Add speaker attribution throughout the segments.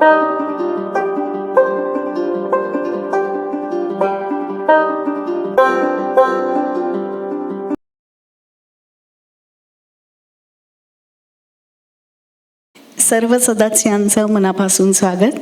Speaker 1: सर्व सदस्यांचं मनापासून स्वागत.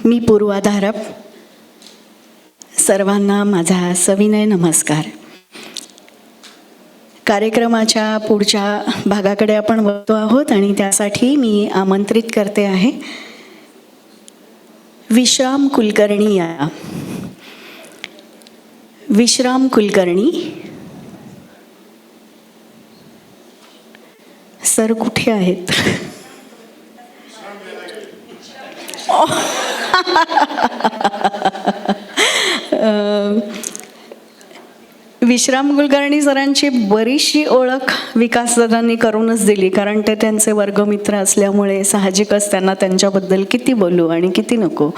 Speaker 1: मी पूर्वा धारप. सर्वांना माझा सविनय नमस्कार. कार्यक्रमाच्या पुढच्या भागाकडे आपण वळतो आहोत आणि त्यासाठी मी आमंत्रित करते आहे विश्राम कुलकर्णी या. विश्राम कुलकर्णी सर कुठे आहेत? विश्राम कुलकर्णी सरांची बरीचशी ओळख विकासदादांनी करूनच दिली, कारण ते त्यांचे वर्गमित्र असल्यामुळे साहजिकच त्यांना त्यांच्याबद्दल किती बोलू आणि किती नको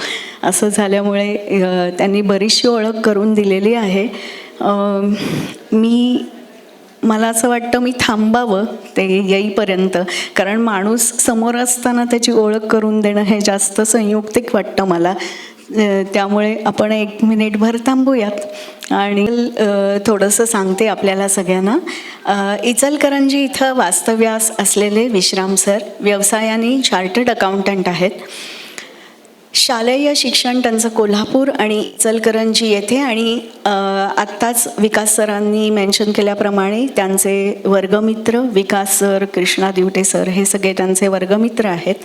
Speaker 1: असं झाल्यामुळे त्यांनी बरीचशी ओळख करून दिलेली आहे. मला असं वाटतं मी थांबावं ते येईपर्यंत, कारण माणूस समोर असताना त्याची ओळख करून देणं हे जास्त संयुक्तिक वाटतं मला. त्यामुळे आपण 1 मिनिटभर थांबूयात आणि थोडंसं सांगते आपल्याला सगळ्यांना. इचलकरंजी इथं वास्तव्यास असलेले विश्राम सर व्यवसायाने चार्टर्ड अकाउंटंट आहेत. शालेय शिक्षण त्यांचं कोल्हापूर आणि इचलकरंजी येथे आणि आत्ताच विकास सरांनी मेन्शन केल्याप्रमाणे त्यांचे वर्गमित्र विकास सर, कृष्णा दिवटे सर हे सगळे त्यांचे वर्गमित्र आहेत.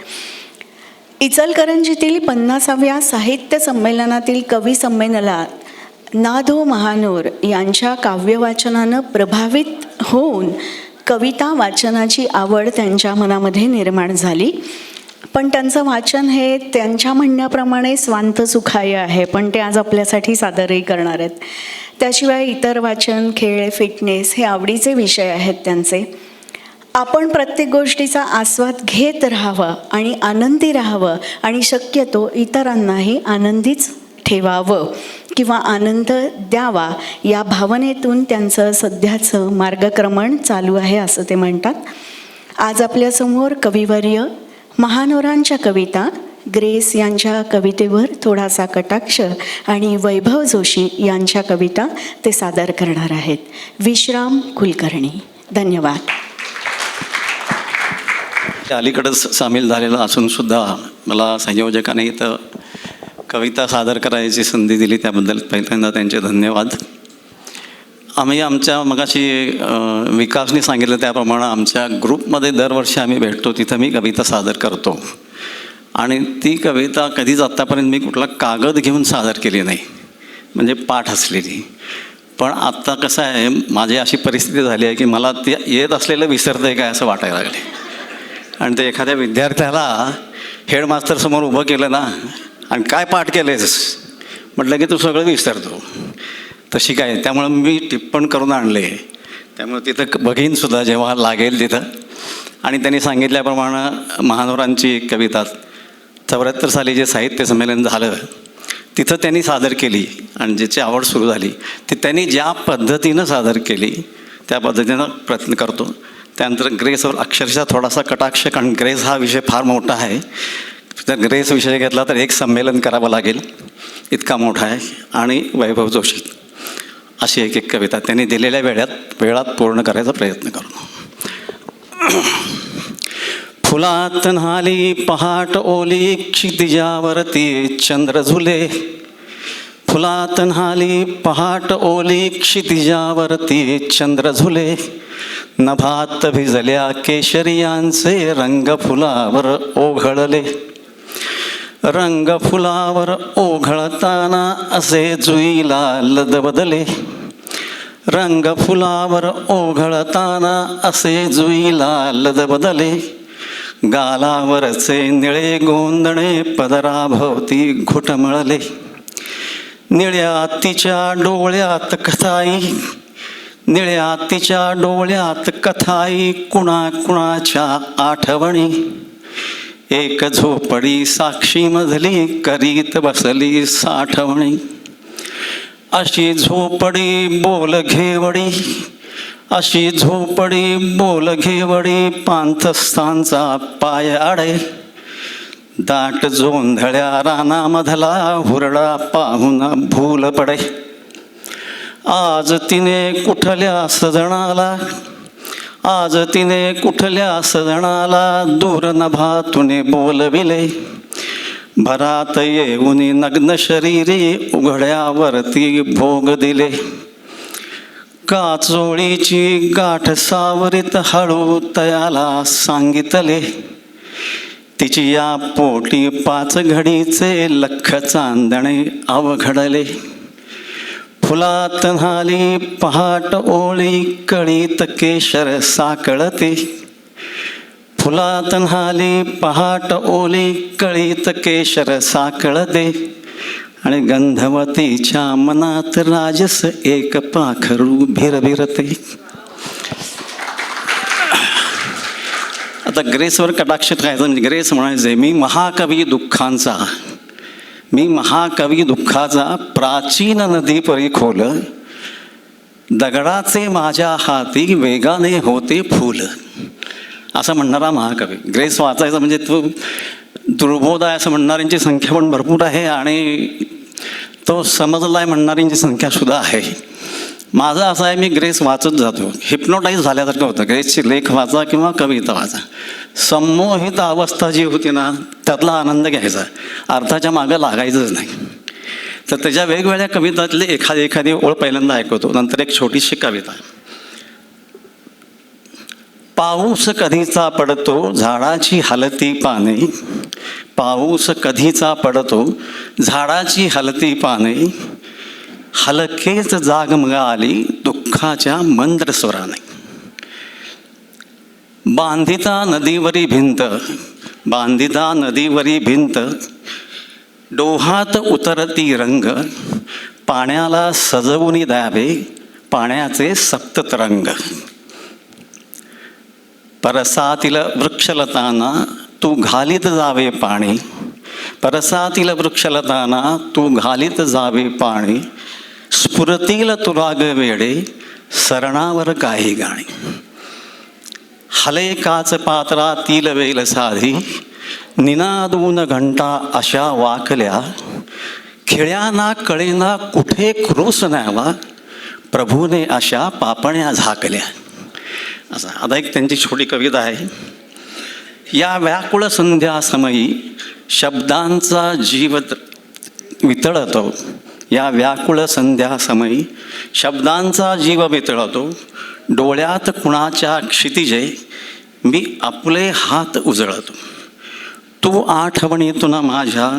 Speaker 1: इचलकरंजीतील 50व्या साहित्य संमेलनातील कवी संमेलनात नादो महानोर यांच्या काव्यवाचनानं प्रभावित होऊन कविता वाचनाची आवड त्यांच्या मनामध्ये निर्माण झाली. पण त्यांचं वाचन हे त्यांच्या म्हणण्याप्रमाणे स्वांत सुखाय आहे, पण ते आज आपल्यासाठी सादरही करणार आहेत. त्याशिवाय इतर वाचन, खेळ, फिटनेस हे आवडीचे विषय आहेत त्यांचे. आपण प्रत्येक गोष्टीचा आस्वाद घेत राहावं आणि आनंदी राहावं आणि शक्यतो इतरांनाही आनंदीच ठेवावं किंवा आनंद द्यावा या भावनेतून त्यांचं सध्याचं मार्गक्रमण चालू आहे असं ते म्हणतात. आज आपल्यासमोर कविवर्य महानोरांच्या कविता, ग्रेस यांच्या कवितेवर थोडासा कटाक्ष आणि वैभव जोशी यांच्या कविता ते सादर करणार आहेत. विश्राम कुलकर्णी. धन्यवाद.
Speaker 2: अलीकडेच सामील झालेला असून सुद्धा मला संयोजकाने इथं कविता सादर करायची संधी दिली त्याबद्दल पहिल्यांदा त्यांचे धन्यवाद. आम्ही आमच्या मगाशी विकासने सांगितलं त्याप्रमाणे आमच्या ग्रुपमध्ये दरवर्षी आम्ही भेटतो, तिथं मी कविता सादर करतो आणि ती कविता कधीच आत्तापर्यंत मी कुठला कागद घेऊन सादर केली नाही, म्हणजे पाठ असलेली. पण आत्ता कसं आहे, माझी अशी परिस्थिती झाली आहे की मला ते येत असलेलं विसरतं आहे काय असं वाटायला लागले. आणि ते एखाद्या विद्यार्थ्याला हेडमास्टरसमोर उभं केलं ना आणि काय पाठ केलेस म्हटलं की तू सगळं विसरतो, तशी काय. त्यामुळं मी टिप्पण करून आणले. त्यामुळे तिथं बघीनसुद्धा जेव्हा लागेल तिथं. आणि त्यांनी सांगितल्याप्रमाणे महानोरांची कविता 74 साली जे साहित्य संमेलन झालं तिथं त्यांनी सादर केली आणि ज्याची आवड सुरू झाली ती त्यांनी ज्या पद्धतीनं सादर केली त्या पद्धतीनं प्रयत्न करतो. त्यानंतर ग्रेसवर अक्षरशः थोडासा कटाक्ष, कारण ग्रेस हा विषय फार मोठा आहे. जर ग्रेस विषय घेतला तर एक संमेलन करावं लागेल, इतका मोठा आहे. आणि वैभव जोशी अशी एक कविता त्यांनी दिलेल्या वेळात पूर्ण करायचा प्रयत्न करू. फुलात न्हाली पहाट ओली क्षितिजावरती चंद्र झुले. फुलात न्हाली पहाट ओली क्षितिजावरती चंद्र झुले. नभात भिजल्या केशरियांचे रंग फुलावर ओघळले. रंग फुलावर ओघळताना असे जुईला लदबदले. रंग फुलावर ओघळताना असे जुईला लदबदले. गालावरचे निळे गोंदणे पदराभोवती घुटमळले. निळ्या तिच्या डोळ्यात कथाई, निळ्या तिच्या डोळ्यात कथाई कुणा कुणाच्या आठवणी. एक झोपडी साक्षी मधली करीत बसली साठवणी. अशी झोपडी बोल घेवडी, अशी झोपडी बोल घेवडी पांथस्थांचा पाय आडे. दाट जोंधळ्या रानामधला हुरडा पाहून भूल पडे. आज तिने कुठल्या सजणाला, आज तिने कुठल्या सजणाला दूर नभातुने बोलविले. भरात येऊन नग्न शरीरी उघड्यावरती भोग दिले. काचोळीची गाठ सावरीत हळू तयाला सांगितले. तिची या पोटी 5 घडीचे लख चांदणे अवघडले. फुलात न्हाली पहाट ओळी कळीत केशर साकळते. फुलात न्हाली पहाट ओली कळीत केशर साकळते. आणि गंधवतीच्या मनात राजस एक पाखरू भिरभिरते. आता ग्रेसवर कटाक्ष करायचं म्हणजे ग्रेस म्हणायचे, मी महाकवी दुःखांचा, मी महाकवी दुःखाचा प्राचीन नदी परी खोल. दगडाचे माझ्या हाती वेगाने होते फूल. असं म्हणणारा महाकवी. ग्रेस वाचायचा म्हणजे तो दुर्बोध आहे असं म्हणणाऱ्यांची संख्या पण भरपूर आहे आणि तो समजला आहे म्हणणाऱ्यांची संख्यासुद्धा आहे. माझं असं आहे, मी ग्रेस वाचत जातो. हिप्नोटाईज झाल्यासारखं होतं. ग्रेसचे लेख वाचा किंवा कविता वाचा. संमोहित अवस्था जी होती ना, त्यातला आनंद घ्यायचा, अर्थाच्या मागं लागायचंच नाही. तर त्याच्या वेगवेगळ्या कवितातले एखादी ओळ पहिल्यांदा ऐकवतो, नंतर एक छोटीशी कविता. पाऊस कधीचा पडतो झाडाची हलती पाने. पाऊस कधीचा पडतो झाडाची हलती पाने. हलकेच जाग मग आली दुःखाच्या मंद्र स्वराने. बांधिता नदीवरी भिंत, बांधिता नदीवरी भिंत. डोहात उतरती रंग. पाण्याला सजवून द्यावे पाण्याचे सप्ततरंग. परसातील वृक्षलताना तू घालीत जावे पाणी. परसातील वृक्षलताना तू घालीत जावे पाणी. स्फुरतील तुला ग वेडे सरणावर काही गाणी. हले काच पात्रातील वेल साधी. निनादून घंटा अशा वाकल्या. खिळ्याना कळेना कुठे क्रूस न्यावा. प्रभूने अशा पापण्या झाकल्या. असं आता एक त्यांची छोटी कविता आहे. या व्याकुळ संध्या समयी शब्दांचा जीव वितळतो. या व्याकुळ संध्या समयी शब्दांचा जीव वितळतो. डोळ्यात कुणाच्या क्षितिजे मी आपले हात उजळतो. तू आठवणीतून माझ्या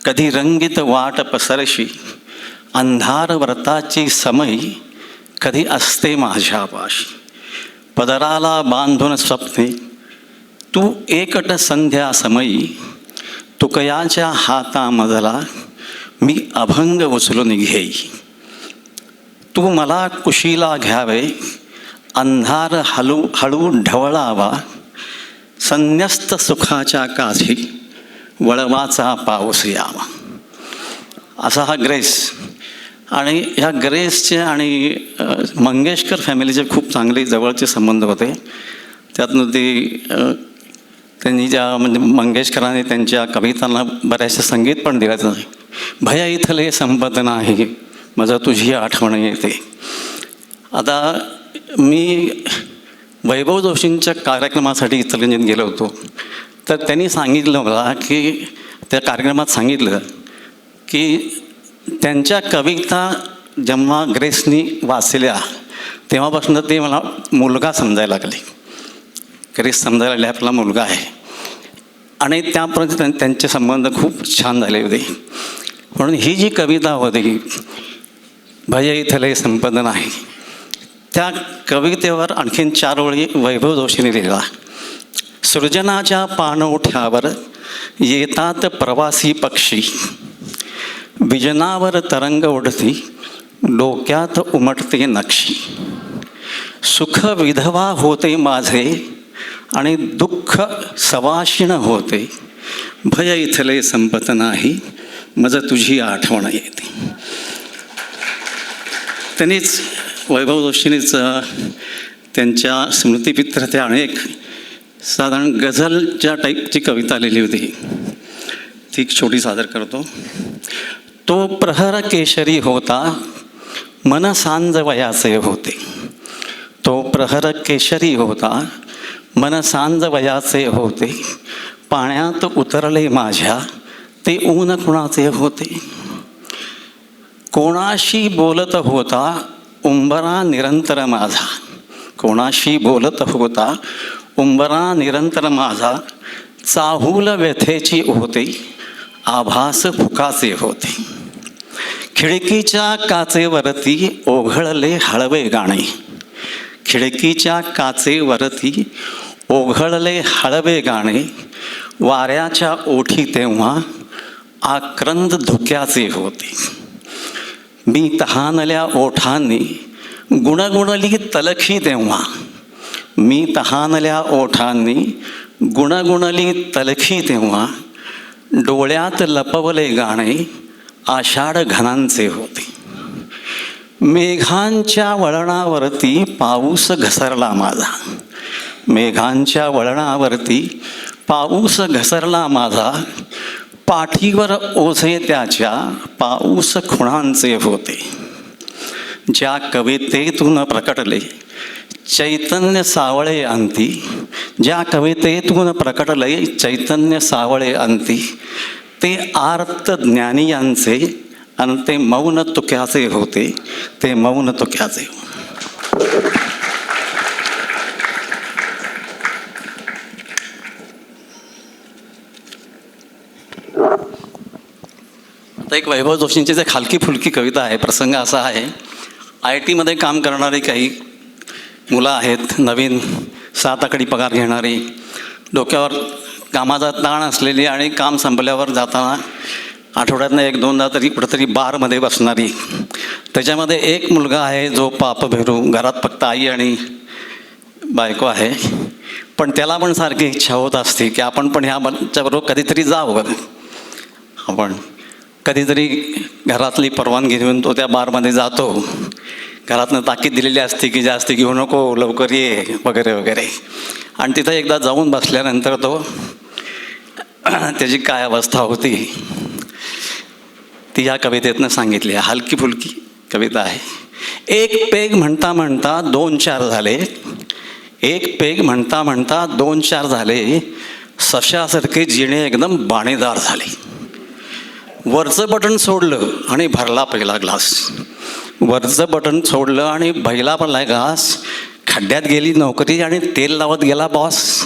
Speaker 2: कधी रंगीत वाट पसरशी. अंधार व्रताची समयी कधी असते माझ्या पाशी. पदराला बांधून स्वप्ने तू एकट संध्या समयी. तुकयाच्या हातामधला मी अभंग उचलून घेई. तू मला कुशीला घ्यावे अंधार हळू ढवळावा. संन्यस्त सुखाच्या काठी वळवाचा पाऊस यावा. असा हा ग्रेस. आणि ह्या ग्रेसचे आणि मंगेशकर फॅमिलीचे खूप चांगले जवळचे संबंध होते. त्यातनं ती त्यांनी ज्या म्हणजे मंगेशकरांनी त्यांच्या कवितांना बऱ्याचशा संगीत पण दिलं. भया इथले संपत नाही माझं तुझी आठवण येते. आता मी वैभव जोशींच्या कार्यक्रमासाठी इचलकरंजीत गेलो होतो. तर त्यांनी सांगितलं मला की त्या कार्यक्रमात सांगितलं की त्यांच्या कविता जेव्हा ग्रेसनी वाचल्या तेव्हापासून ते मला मुलगा समजायला लागले. ग्रेस समजायला लागले आपला मुलगा आहे. आणि त्यापर्यंत त्यांचे संबंध खूप छान झाले होते. म्हणून ही जी कविता होती भय इथले संपद नाही, त्या कवितेवर आणखीन 4 ओळी वैभव जोशींनी लिहिला. सृजनाच्या पाणवठ्यावर येतात प्रवासी पक्षी. विजनावर तरंग उडती डोक्यात उमटते नक्षी. सुख विधवा होते माझे आणि दुःख सवाशिण होते. भय इथले संपत नाही मज तुझी आठवण येते. त्यांनीच वैभव जोशींनीच त्यांच्या स्मृतिपित्र त्या अनेक साधारण गझलच्या टाईपची कविता लिहिली होती. ती छोटी सादर करतो. तो प्रहर केशरी होता, मन सांज वयाचे होते. तो प्रहर केशरी होता, मन सांज वयाचे होते. पाण्यात उतरले माझ्या, ते ऊन कुणाचे होते. कोणाशी बोलत होता, उंबरा निरंतर माझा. कोणाशी बोलत होता, उंबरा निरंतर माझा. चाहूल व्यथेची होते, आभास फुकाचे होते. खिडकीच्या काचेवरती ओघळले हळवे गाणे. खिडकीच्या काचेवरती ओघळले हळवे गाणे. वाऱ्याच्या ओठी तेव्हा आक्रंद धुक्याचे होते. मी तहानल्या ओठांनी गुणगुणली तलखी तेव्हा. मी तहानल्या ओठांनी गुणगुणली तलखी तेव्हा. डोळ्यात लपवले गाणे आषाढ घनांचे होते. मेघांच्या वळणावरती पाऊस घसरला माझा. मेघांच्या वळणावरती पाऊस घसरला माझा. पाठीवर ओझे त्याच्या पाऊस खुणांचे होते. ज्या कवितेतून प्रकटले चैतन्य सावळे अंती. ज्या कवितेतून प्रकटले चैतन्य सावळे अंती. ते आर्त ज्ञानियांचे आणि ते मौन तुक्याचे होते. ते मौन तुक्याचे. आता एक वैभव जोशींची जे खालकी फुलकी कविता आहे. प्रसंग असा आहे, IIT काम करणारी काही मुलं आहेत, नवीन 7 आकडी पगार घेणारी, डोक्यावर कामाचा ताण असलेली आणि काम संपल्यावर जाताना आठवड्यातनं 1-2दा तरी कुठंतरी बारमध्ये बसणारी. त्याच्यामध्ये एक मुलगा आहे जो पापभेरू, घरात फक्त आई आणि बायको आहे. पण त्याला पण सारखी इच्छा होत असते की आपण पण ह्याच्याबरोबर कधीतरी जावं. आपण कधीतरी घरातली परवानगी घेऊन तो त्या बारमध्ये जातो. घरातनं ताकीद दिलेली असते की जास्त घेऊ नको, लवकर ये वगैरे वगैरे. आणि तिथं एकदा जाऊन बसल्यानंतर तो त्याची काय अवस्था होती ती ह्या कवितेतनं सांगितली आहे. हलकी फुलकी कविता आहे. एक पेग म्हणता म्हणता 2-4 झाले. एक पेग म्हणता म्हणता 2-4 झाले. सशासारखे जिणे एकदम बाणेदार झाले. वरचं बटन सोडलं आणि भरला पहिला ग्लास. वरचं बटन सोडलं आणि भरला पहिला ग्लास. खड्ड्यात गेली नोकरी आणि तेल लावत गेला बॉस.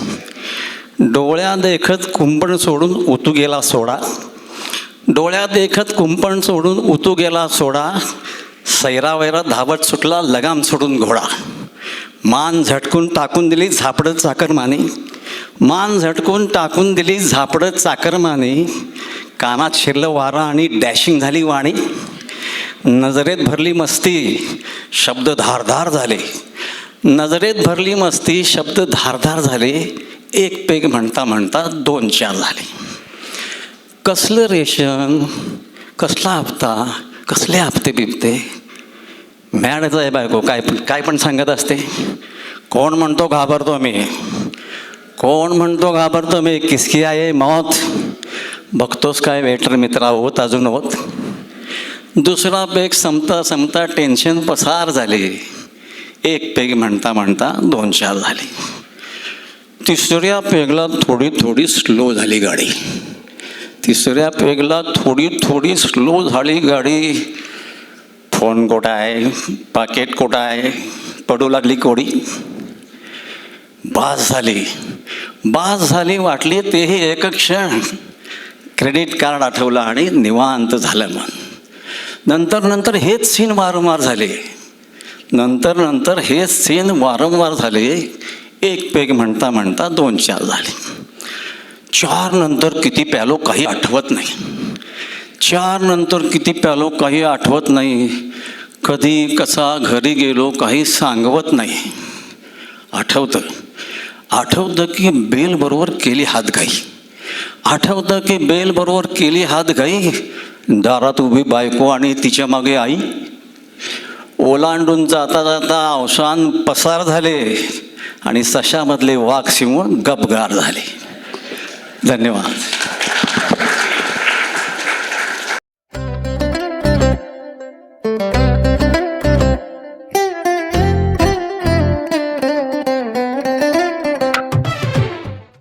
Speaker 2: डोळ्यात देखत कुंपण सोडून उतू गेला सोडा. डोळ्यात देखत कुंपण सोडून उतू गेला सोडा. सैरावैरा धावत सुटला लगाम सोडून घोडा. मान झटकून टाकून दिली झापडत चाकरमानी. मान झटकून टाकून दिली झापडत चाकरमानी. कानात शिरलं वारा आणि डॅशिंग झाली वाणी. नजरेत भरली मस्ती, शब्द धारधार झाले. नजरेत भरली मस्ती, शब्द धारधार झाले. एक पेग म्हणता म्हणता 2-4 झाले. कसलं रेशन, कसला हप्ता, कसले हप्ते बिपते. मॅडच आहे बायको, काय पण सांगत असते. कोण म्हणतो घाबरतो मी, कोण म्हणतो घाबरतो मी, किसकी आहे मौत. बघतोस काय वेटर मित्रा होत अजून होत. दुसरा पेग संपता संपता टेन्शन पसार झाले. एक पेग म्हणता म्हणता 2-4 झाले. तिसऱ्या पेगला थोडी थोडी स्लो झाली गाडी. तिसऱ्या पेगला थोडी थोडी स्लो झाली गाडी. फोन कुठं आहे, पाकिट कुठं आहे, पडू लागली कोडी. बास झाली, बास झाली वाटली तेही एक क्षण. क्रेडिट कार्ड आठवलं आणि निवांत झालं मन. नंतर नंतर हेच सीन वारंवार झाले. नंतर नंतर हेच सीन वारंवार झाले. एक पेग म्हणता म्हणता 2-4 झाले. 4 नंतर किती प्यालो काही आठवत नाही. 4 नंतर किती प्यालो काही आठवत नाही. कधी कसा घरी गेलो काही सांगवत नाही. आठवतं की बेल बरोबर केली हातघाई. आठवतं की बेल बरोबर केली हातघाई. दारात उभी बायको आणि तिच्या मागे आई. ओलांडून जाता जाता अवसान पसार झाले आणि सशामधले वाघ सिंह गपगार झाले. धन्यवाद.